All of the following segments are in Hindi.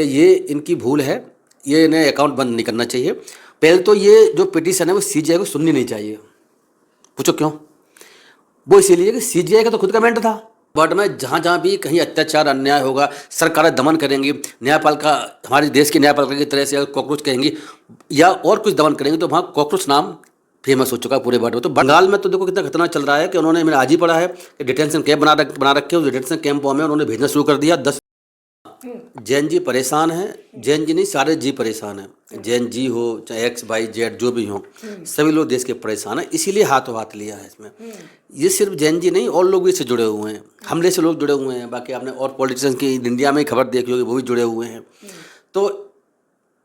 कि ये इनकी भूल है, ये इन्हें अकाउंट बंद नहीं करना चाहिए। पहले तो ये जो पिटीशन है वो सीजीआई को सुननी नहीं चाहिए। पूछो क्यों? वो इसीलिए कि सीजीआई का तो खुद का मैटर था। वर्ल्ड में जहाँ जहाँ भी कहीं अत्याचार अन्याय होगा, सरकारें दमन करेंगी, न्यायपालिका हमारे देश की न्यायपालिका की तरह से अगर कॉकरोच कहेंगी या और कुछ दमन करेंगे तो वहाँ कॉकरोच नाम फेमस हो चुका है पूरे वर्ल्ड में। तो बंगाल में तो देखो कितना खतरनाक चल रहा है कि उन्होंने, मैंने आज ही पढ़ा है कि डिटेंशन कैंप बना रखे, उस डिटेंशन कैंपों में उन्होंने भेजना शुरू कर दिया। 10 जैन जी परेशान हैं। जैन जी नहीं, सारे जी परेशान हैं। जैन जी हो चाहे एक्स वाई जेड जो भी हो, सभी लोग देश के परेशान हैं, इसीलिए हाथों हाथ लिया है इसमें। ये सिर्फ जैन जी नहीं, और लोग भी इससे जुड़े हुए हैं, हमले से लोग जुड़े हुए हैं। बाकी आपने और पॉलिटिशियंस की इंडिया में खबर देखी होगी, वो भी जुड़े हुए हैं। तो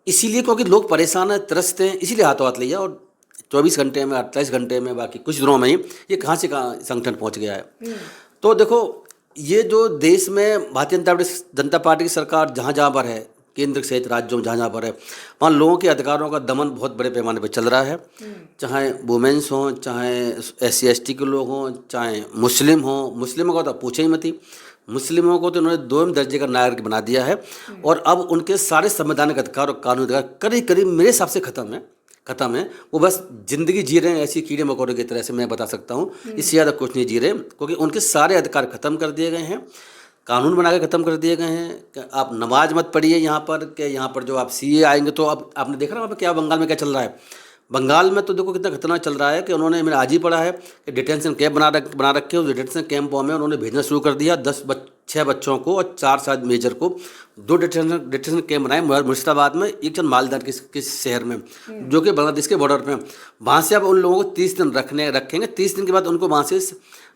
इसीलिए क्योंकि लोग परेशान हैं, त्रस्त हैं, इसीलिए हाथों हाथ लिया। और 24 घंटे में, 28 घंटे में, बाकी कुछ दिनों में ही ये कहाँ से कहाँ संगठन पहुँच गया है। तो देखो, ये जो देश में भारतीय जनता पार्टी की सरकार जहाँ जहाँ पर है, केंद्र सहित राज्यों में जहाँ जहाँ पर है, वहाँ लोगों के अधिकारों का दमन बहुत बड़े पैमाने पर चल रहा है। चाहे वुमेन्स हों, चाहे SC ST के लोग हों, चाहे मुस्लिम हों। मुस्लिमों का तो पूछे ही मत ही। मुस्लिमों को तो उन्होंने 2वें दर्जे का नागरिक बना दिया है और अब उनके सारे संवैधानिक अधिकार और कानूनी अधिकार करीब करीब मेरे हिसाब से खत्म है। वो बस जिंदगी जी रहे हैं ऐसी कीड़े मकोड़े की तरह से, मैं बता सकता हूँ। इससे ज़्यादा कुछ नहीं जी रहे, क्योंकि उनके सारे अधिकार खत्म कर दिए गए हैं, कानून बना के ख़त्म कर दिए गए हैं कि आप नमाज मत पढ़िए यहाँ पर, कि यहाँ पर जो आप CA आएंगे तो अब आपने देखा ना वहाँ पर क्या बंगाल में क्या चल रहा है। बंगाल में तो देखो कितना खतरनाक चल रहा है कि उन्होंने, मैंने आज ही पढ़ा है कि डिटेंशन कैंप बना रखे, उस डिटेंशन कैंपों में उन्होंने भेजना शुरू कर दिया। 6 बच्चों को और 4 शायद मेजर को। 2 डिटेंशन कैंप बनाए मुर्शिदाबाद में, एक जन मालदा किस शहर में, जो कि बांग्लादेश के बॉर्डर पे। वहाँ से अब उन लोगों को 30 दिन रखेंगे। 30 दिन के बाद उनको वहाँ से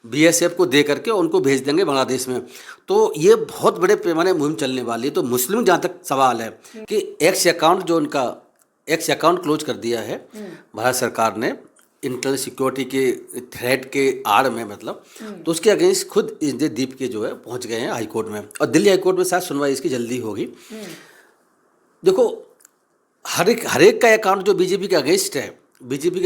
BSF को दे करके उनको भेज देंगे बांग्लादेश में। तो ये बहुत बड़े पैमाने मुहिम चलने वाली है। तो मुस्लिम जहाँ तक सवाल है कि एक्स अकाउंट क्लोज कर दिया है भारत सरकार ने इंटरनल सिक्योरिटी के थ्रेट के आड़ में, मतलब, तो उसके अगेंस्ट खुद इंद्र दीप के जो है पहुंच गए हैं हाई कोर्ट में, और दिल्ली हाई कोर्ट में शायद सुनवाई इसकी जल्दी होगी। देखो, हर एक का अकाउंट जो बीजेपी के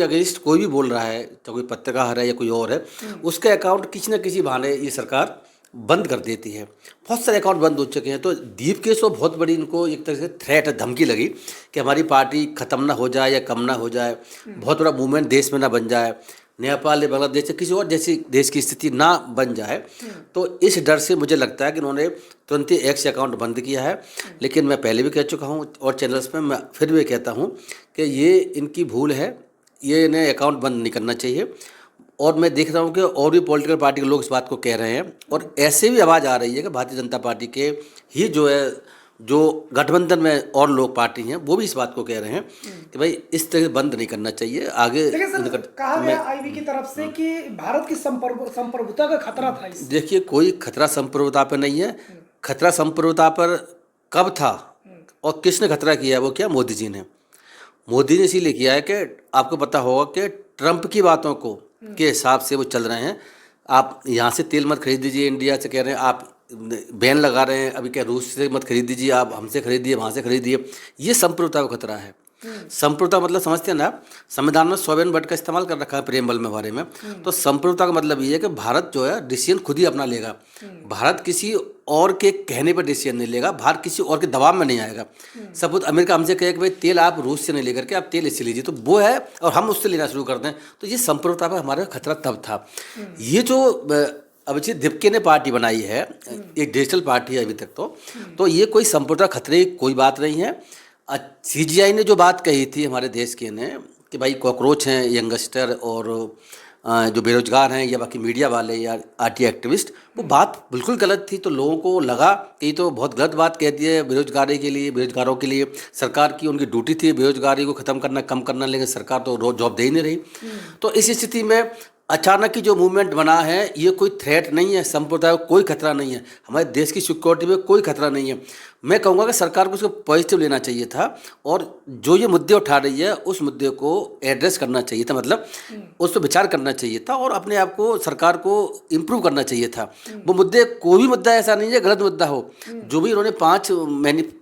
अगेंस्ट कोई भी बोल रहा है, चाहे कोई पत्रकार है या कोई और है, उसके अकाउंट किसी न किसी बहाने ये सरकार बंद कर देती है। बहुत सारे अकाउंट बंद हो चुके हैं। तो दीप केस तो बहुत बड़ी इनको एक तरह से थ्रेट है, धमकी लगी कि हमारी पार्टी ख़त्म ना हो जाए या कम ना हो जाए, बहुत बड़ा मूवमेंट देश में ना बन जाए, नेपाल या बांग्लादेश या किसी और जैसी देश की स्थिति ना बन जाए। तो इस डर से मुझे लगता है कि उन्होंने तुरंत ही एक्स अकाउंट बंद किया है। लेकिन मैं पहले भी कह चुका हूँ और चैनल्स में मैं फिर भी कहता हूँ कि ये इनकी भूल है, ये इन्हें अकाउंट बंद नहीं करना चाहिए। और मैं देख रहा हूँ कि और भी पॉलिटिकल पार्टी के लोग इस बात को कह रहे हैं, और ऐसे भी आवाज़ आ रही है कि भारतीय जनता पार्टी के ही जो गठबंधन में और लोग पार्टी हैं वो भी इस बात को कह रहे हैं कि भाई इस तरह बंद नहीं करना चाहिए आगे। कहा गया आईबी की तरफ से कि भारत की संप्रभुता का खतरा था इस। देखिए, कोई खतरा संप्रभुता पर नहीं है। खतरा संप्रभुता पर कब था और किसने खतरा किया है? वो क्या, मोदी जी ने। मोदी ने इसीलिए किया है कि आपको पता होगा कि ट्रंप की बातों को के हिसाब से वो चल रहे हैं। आप यहाँ से तेल मत खरीद दीजिए, इंडिया से कह रहे हैं, आप बैन लगा रहे हैं अभी, क्या रूस से मत खरीद दीजिए, आप हमसे खरीदिए, वहाँ से खरीदिए। ये संप्रभुता का खतरा है। संप्रभुता मतलब समझते हैं ना, संविधान में सोवेरेन वर्ड का इस्तेमाल कर रखा है प्रेमबल में बारे में। तो संप्रभुता का मतलब ये है कि भारत जो है डिसीजन खुद ही अपना लेगा। भारत किसी और के कहने पर डिसीजन नहीं लेगा, भारत किसी और के दबाव में नहीं आएगा। सपोज अमेरिका हमसे कहे कि भाई तेल आप रूस से नहीं लेकर के आप तेल इससे लीजिए, तो वो है, और हम उससे लेना शुरू कर दें, तो ये संप्रभुता पर हमारा खतरा तब था। ये जो अभिजीत दिपके ने पार्टी बनाई है, एक डिजिटल पार्टी है अभी तक, तो ये कोई संप्रभुता खतरे की कोई बात नहीं है। CGI ने जो बात कही थी हमारे देश के ने कि भाई कॉकरोच हैं यंगस्टर और जो बेरोजगार हैं या बाकी मीडिया वाले या RT एक्टिविस्ट, वो बात बिल्कुल गलत थी। तो लोगों को लगा कि ये तो बहुत गलत बात कह दी है बेरोजगारों के लिए। सरकार की उनकी ड्यूटी थी बेरोजगारी को ख़त्म करना, कम करना, लेकिन सरकार तो जॉब दे ही नहीं रही। तो इस स्थिति में अचानक की जो मूवमेंट बना है, ये कोई थ्रेट नहीं है, संप्रदाय को कोई खतरा नहीं है, हमारे देश की सिक्योरिटी में कोई खतरा नहीं है। मैं कहूँगा कि सरकार को उसको पॉजिटिव लेना चाहिए था, और जो ये मुद्दे उठा रही है उस मुद्दे को एड्रेस करना चाहिए था, मतलब उस पर विचार करना चाहिए था और अपने आप को, सरकार को इम्प्रूव करना चाहिए था। वो मुद्दे, कोई भी मुद्दा ऐसा नहीं है गलत मुद्दा हो। जो भी उन्होंने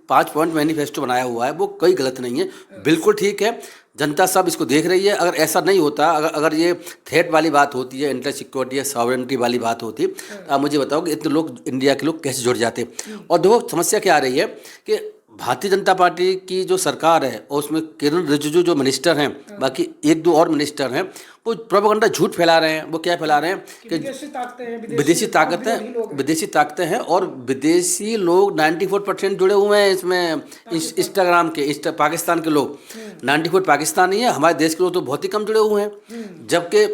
5 पॉइंट मैनिफेस्टो बनाया हुआ है वो कोई गलत नहीं है, बिल्कुल ठीक है। जनता सब इसको देख रही है। अगर ऐसा नहीं होता, अगर ये थ्रेट वाली बात होती है, इंटर सिक्योरिटी या सॉवरेनिटी वाली बात होती, तो आप मुझे बताओ कि इतने लोग, इंडिया के लोग कैसे जुड़ जाते। और देखो समस्या क्या आ रही है कि भारतीय जनता पार्टी की जो सरकार है और उसमें किरण रिजिजू जो मिनिस्टर हैं, बाकी एक दो और मिनिस्टर हैं, वो प्रोपेगेंडा झूठ फैला रहे हैं। वो क्या फैला रहे हैं कि कि विदेशी ताकतें हैं, विदेशी भारत विरोधी लोग हैं। विदेशी ताकतें हैं और विदेशी लोग 94% जुड़े हुए हैं इसमें। इंस्टाग्राम के पाकिस्तान के लोग 94 पाकिस्तानी है, हमारे देश के लोग तो बहुत ही कम जुड़े हुए हैं। जबकि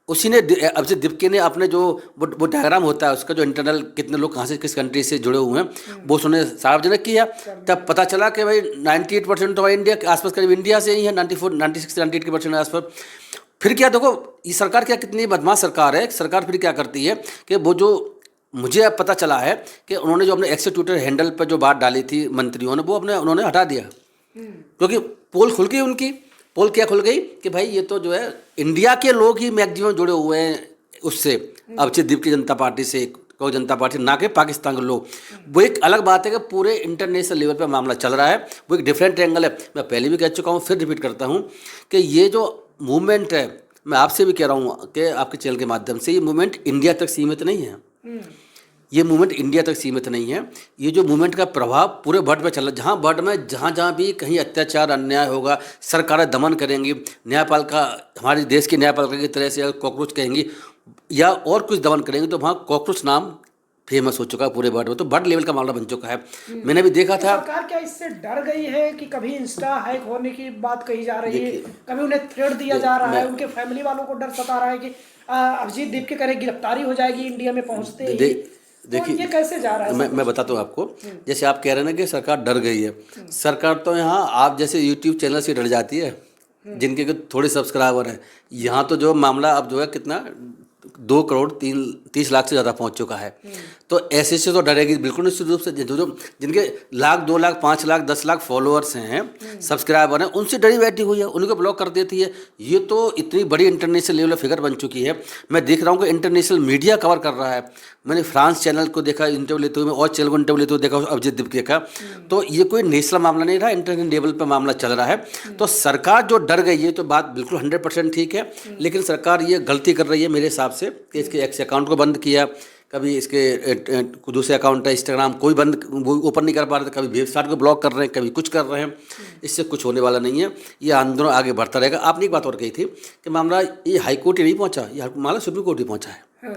उसी ने अभिजीत दीपके ने अपने जो वो डायग्राम होता है उसका, जो इंटरनल कितने लोग कहाँ से किस कंट्री से जुड़े हुए हैं, वो उसने सार्वजनिक किया। तब पता चला कि भाई 98% तो हमारे इंडिया के आसपास, करीब इंडिया से ही है, 94 96 98% के आसपास। फिर क्या देखो, ये सरकार क्या कितनी बदमाश सरकार है। सरकार फिर क्या करती है कि वो जो मुझे अब पता चला है कि उन्होंने जो अपने एक्स ट्विटर हैंडल पर जो बात डाली थी मंत्रियों ने, वो उन्होंने हटा दिया, क्योंकि पोल खुल गई उनकी। पोल क्या खुल गई कि भाई ये तो जो है इंडिया के लोग ही मैक्सिमम जुड़े हुए हैं उससे, अभिजीत दीप की जनता पार्टी से, कोई जनता पार्टी ना के पाकिस्तान के लोग। वो एक अलग बात है कि पूरे इंटरनेशनल लेवल पे मामला चल रहा है, वो एक डिफरेंट एंगल है। मैं पहले भी कह चुका हूँ, फिर रिपीट करता हूँ कि ये जो मूवमेंट है, मैं आपसे भी कह रहा हूँ कि आपके चैनल के माध्यम से, ये मूवमेंट इंडिया तक सीमित नहीं है। ये मूवमेंट इंडिया तक सीमित नहीं है। ये जो मूवमेंट का प्रभाव पूरे वर्ल्ड में चल रहा है। जहाँ वर्ल्ड में जहाँ भी कहीं अत्याचार अन्याय होगा, सरकारें दमन करेंगी, न्यायपालिका हमारे देश की न्यायपालिका की तरह से अगर कॉकरोच कहेंगी या और कुछ दमन करेंगे, तो वहाँ कॉकरोच नाम फेमस हो चुका है पूरे वर्ल्ड में, तो वर्ल्ड लेवल का मामला बन चुका है। मैंने भी देखा था। सरकार क्या इससे डर गई है कि कभी इंस्टा हैक होने की बात कही जा रही है, कभी उन्हें थ्रेट दिया जा रहा है, उनके फैमिली वालों को डर सता रहा है कि अभिजीत दीप के करे गिरफ्तारी हो जाएगी इंडिया में पहुंचते ही। देखिए, ये कैसे जा रहा है? मैं बताता हूँ आपको। जैसे आप कह रहे हैं ना कि सरकार डर गई है, सरकार तो यहाँ आप जैसे यूट्यूब चैनल से डर जाती है जिनके के थोड़े सब्सक्राइबर हैं। यहाँ तो जो मामला अब जो है कितना 2 करोड़ 30 लाख से ज़्यादा पहुँच चुका है, तो ऐसे से तो डरेगी बिल्कुल निश्चित रूप से। जो जिनके लाख 2 लाख 5 लाख 10 लाख फॉलोअर्स हैं, सब्सक्राइबर हैं, उनसे डरी बैठी हुई है, उनको ब्लॉक कर देती है। ये तो इतनी बड़ी इंटरनेशनल लेवल फिगर बन चुकी है। मैं देख रहा हूँ कि इंटरनेशनल मीडिया कवर कर रहा है। मैंने फ्रांस चैनल को देखा इंटरव्यू लेते हुए, और चैनल को इंटरव्यू लेते हुए देखा अभिजीत दीपके का। तो ये कोई नेशनल मामला नहीं रहा, इंटरनेशनल लेवल पर मामला चल रहा है। तो सरकार जो डर गई है, तो बात बिल्कुल 100% ठीक है, लेकिन सरकार ये गलती कर रही है मेरे हिसाब से कि इसके एक्स अकाउंट को बंद किया, कभी इसके दूसरे अकाउंट है इंस्टाग्राम कोई बंद, वो ओपन नहीं कर पा रहे थे, कभी वेबसाइट को ब्लॉक कर रहे हैं, कभी कुछ कर रहे हैं। इससे कुछ होने वाला नहीं है, ये आंदोलन आगे बढ़ता रहेगा। आपने एक बात और कही थी कि मामला ये हाई कोर्ट ही नहीं पहुंचा, ये मामला सुप्रीम कोर्ट ही पहुंचा है।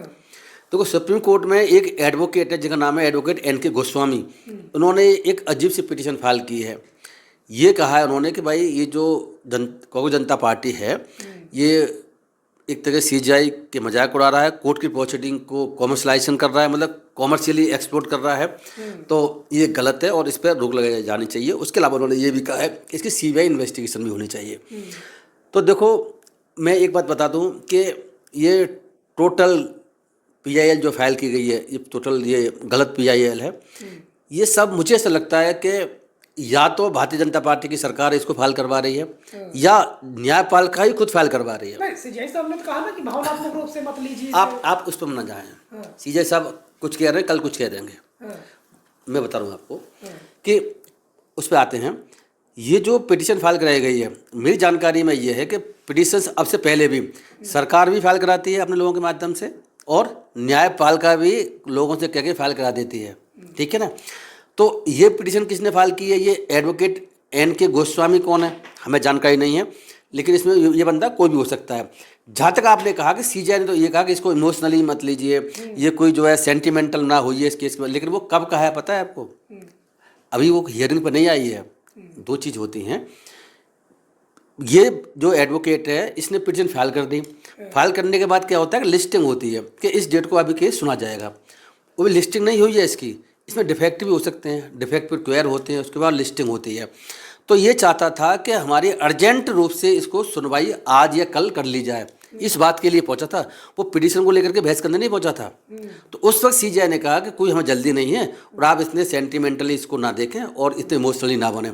तो सुप्रीम कोर्ट में एक एडवोकेट है जिसका नाम है एडवोकेट NK गोस्वामी, उन्होंने एक अजीब सी पिटीशन फाइल की है। ये कहा है उन्होंने कि भाई ये जो कांग्रेस जनता पार्टी है, ये एक तरह CGI के मजाक उड़ा रहा है, कोर्ट की प्रोसीडिंग को कॉमर्शलाइजेशन कर रहा है, मतलब कॉमर्शियली एक्सप्लोर कर रहा है, तो ये गलत है और इस पर रोक लगाई जानी चाहिए। उसके अलावा उन्होंने ये भी कहा है कि इसकी CBI इन्वेस्टिगेशन भी होनी चाहिए। तो देखो, मैं एक बात बता दूं कि ये टोटल PIL जो फाइल की गई है, ये टोटल ये गलत PIL है। ये सब मुझे ऐसा लगता है कि या तो भारतीय जनता पार्टी की सरकार इसको फाइल करवा रही है, या न्यायपालिका ही खुद फाइल करवा रही है। नहीं, CGI साहब ने तो कहा ना कि भावनात्मक रूप से मत लीजिए। आप उस पर ना जाएं। CGI साहब कुछ कह रहे हैं, कल कुछ कह देंगे। मैं बता रहा हूँ आपको कि उस पर आते हैं। ये जो पिटीशन फाइल कराई गई है, मेरी जानकारी में ये है कि पिटीशन अब से पहले भी सरकार भी फाइल कराती है अपने लोगों के माध्यम से, और न्यायपालिका भी लोगों से कह के फाइल करा देती है, ठीक है ना। तो ये पिटीशन किसने फाइल की है, ये एडवोकेट NK गोस्वामी कौन है हमें जानकारी नहीं है, लेकिन इसमें ये बंदा कोई भी हो सकता है। जहाँ तक आपने कहा कि CGI ने तो ये कहा कि इसको इमोशनली मत लीजिए, ये कोई जो है सेंटिमेंटल ना होइए इस केस में, लेकिन वो कब कहा है पता है आपको? अभी वो हियरिंग पर नहीं आई है। दो चीज़ होती हैं। ये जो एडवोकेट है इसने पिटीशन फाइल कर दी, फाइल करने के बाद क्या होता है कि लिस्टिंग होती है कि इस डेट को अभी केस सुना जाएगा। वो भी लिस्टिंग नहीं हुई है इसकी, इसमें डिफेक्ट भी हो सकते हैं, डिफेक्ट पर क्लियर होते हैं, उसके बाद लिस्टिंग होती है। तो ये चाहता था कि हमारी अर्जेंट रूप से इसको सुनवाई आज या कल कर ली जाए, इस बात के लिए पहुंचा था। वो पिटीशन को लेकर के बहस करने नहीं पहुंचा था। तो उस वक्त CGI ने कहा कि कोई हमें जल्दी नहीं है और आप इतने सेंटिमेंटली इसको ना देखें और इतने इमोशनली ना बने।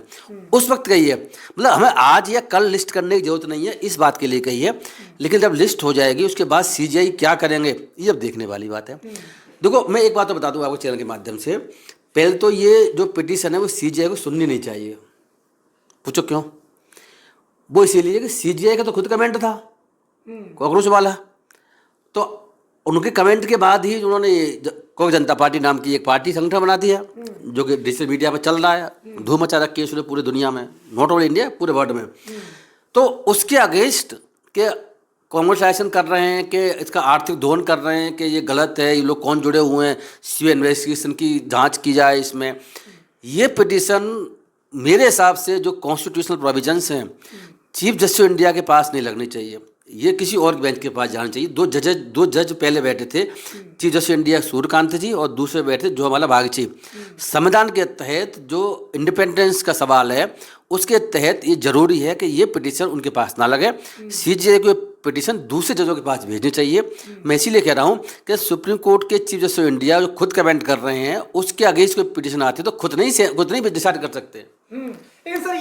उस वक्त कही है, मतलब हमें आज या कल लिस्ट करने की जरूरत नहीं है, इस बात के लिए कही है। लेकिन जब लिस्ट हो जाएगी उसके बाद CGI क्या करेंगे, ये अब देखने वाली बात है। देखो, मैं एक बात तो बता दूं आपको चैनल के माध्यम से। पहले तो ये जो पिटीशन है वो CGI को सुननी नहीं चाहिए। पूछो क्यों? वो इसीलिए कि CGI का तो खुद कमेंट था कॉकरोच वाला, तो उनके कमेंट के बाद ही उन्होंने कोक जनता पार्टी नाम की एक पार्टी संगठन बना दिया, जो कि डिजिटल मीडिया पर चल रहा है, धूम मचा रखी है उसने पूरी दुनिया में, नॉट ओनली इंडिया, पूरे वर्ल्ड में। तो उसके अगेंस्ट के कॉन्वर्सेशन कर रहे हैं कि इसका आर्थिक दोहन कर रहे हैं कि ये गलत है, ये लोग कौन जुड़े हुए हैं, सीबीआई इन्वेस्टिगेशन की जांच की जाए इसमें। ये पिटीशन मेरे हिसाब से जो कॉन्स्टिट्यूशनल प्रोविजंस हैं, चीफ जस्टिस ऑफ इंडिया के पास नहीं लगनी चाहिए, ये किसी और बेंच के पास जाना चाहिए। दो जज पहले बैठे थे, chief justice of India Surya Kant ji और दूसरे बैठे ज्वामाला बागची। संविधान के तहत जो इंडिपेंडेंस का सवाल है उसके तहत ये जरूरी है कि ये पिटीशन उनके पास ना लगे, सीजीआई को पिटीशन दूसरे जजों के पास भेजनी चाहिए। मैं इसीलिए कह रहा हूँ कि सुप्रीम कोर्ट के चीफ जस्टिस ऑफ इंडिया जो खुद कमेंट कर रहे हैं, उसके अगेंस्ट कोई पिटीशन आती है तो खुद नहीं डिसाइड कर सकते। लेकिन सर